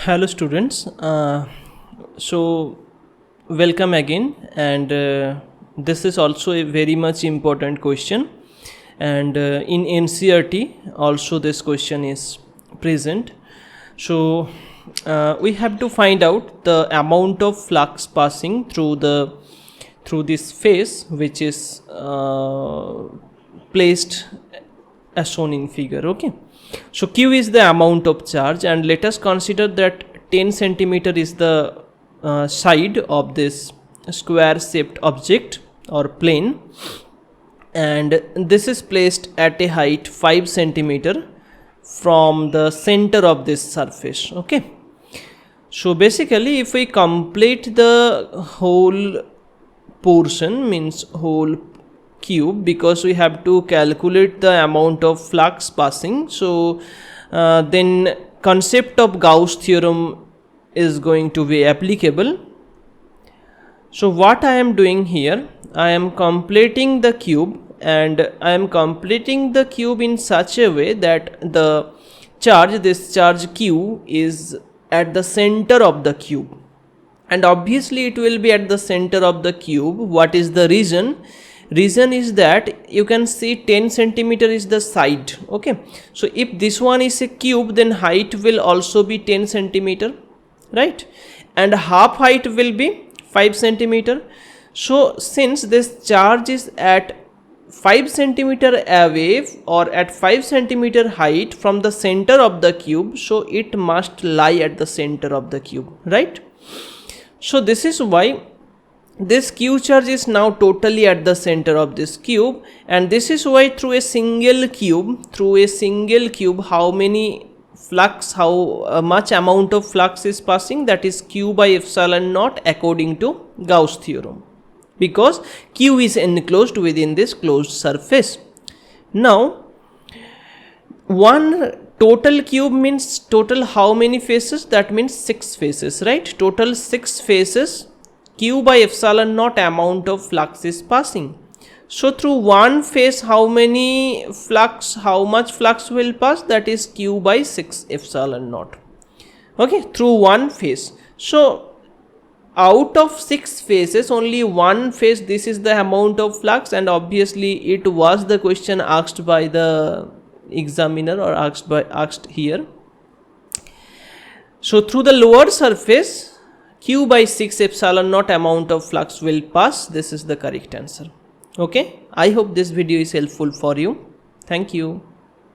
Hello students, so welcome again, and this is also a very much important question, and in NCERT also this question is present. So we have to find out the amount of flux passing through this phase, which is placed as shown in figure. Okay, so Q is the amount of charge, and let us consider that 10 centimeter is the side of this square shaped object or plane, and this is placed at a height 5 centimeter from the center of this surface. Okay, so basically if we complete the whole portion, means whole cube, because we have to calculate the amount of flux passing, so then concept of Gauss theorem is going to be applicable. So what I am doing here, I am completing the cube, and I am completing the cube in such a way that the charge, this charge Q, is at the center of the cube, and obviously it will be at the center of the cube. What is the reason? Reason is that you can see 10 centimeter is the side. Okay, so if this one is a cube, then height will also be 10 centimeter, right? And half height will be 5 centimeter. So since this charge is at 5 centimeter away or at 5 centimeter height from the center of the cube, so it must lie at the center of the cube, right? So this is why this Q charge is now totally at the center of this cube, and this is why through a single cube, how many flux, how much amount of flux is passing, that is Q by epsilon naught according to Gauss theorem, because Q is enclosed within this closed surface. Now one total cube means total how many faces? That means 6 faces, right? Total 6 faces, Q by epsilon naught amount of flux is passing. So through one phase, how much flux will pass? That is Q by 6 epsilon naught. Okay, through one phase. So out of 6 phases, only one phase, this is the amount of flux, and obviously it was the question asked by the examiner or asked here. So through the lower surface, Q by 6 epsilon naught amount of flux will pass. This is the correct answer. Okay, I hope this video is helpful for you. Thank you.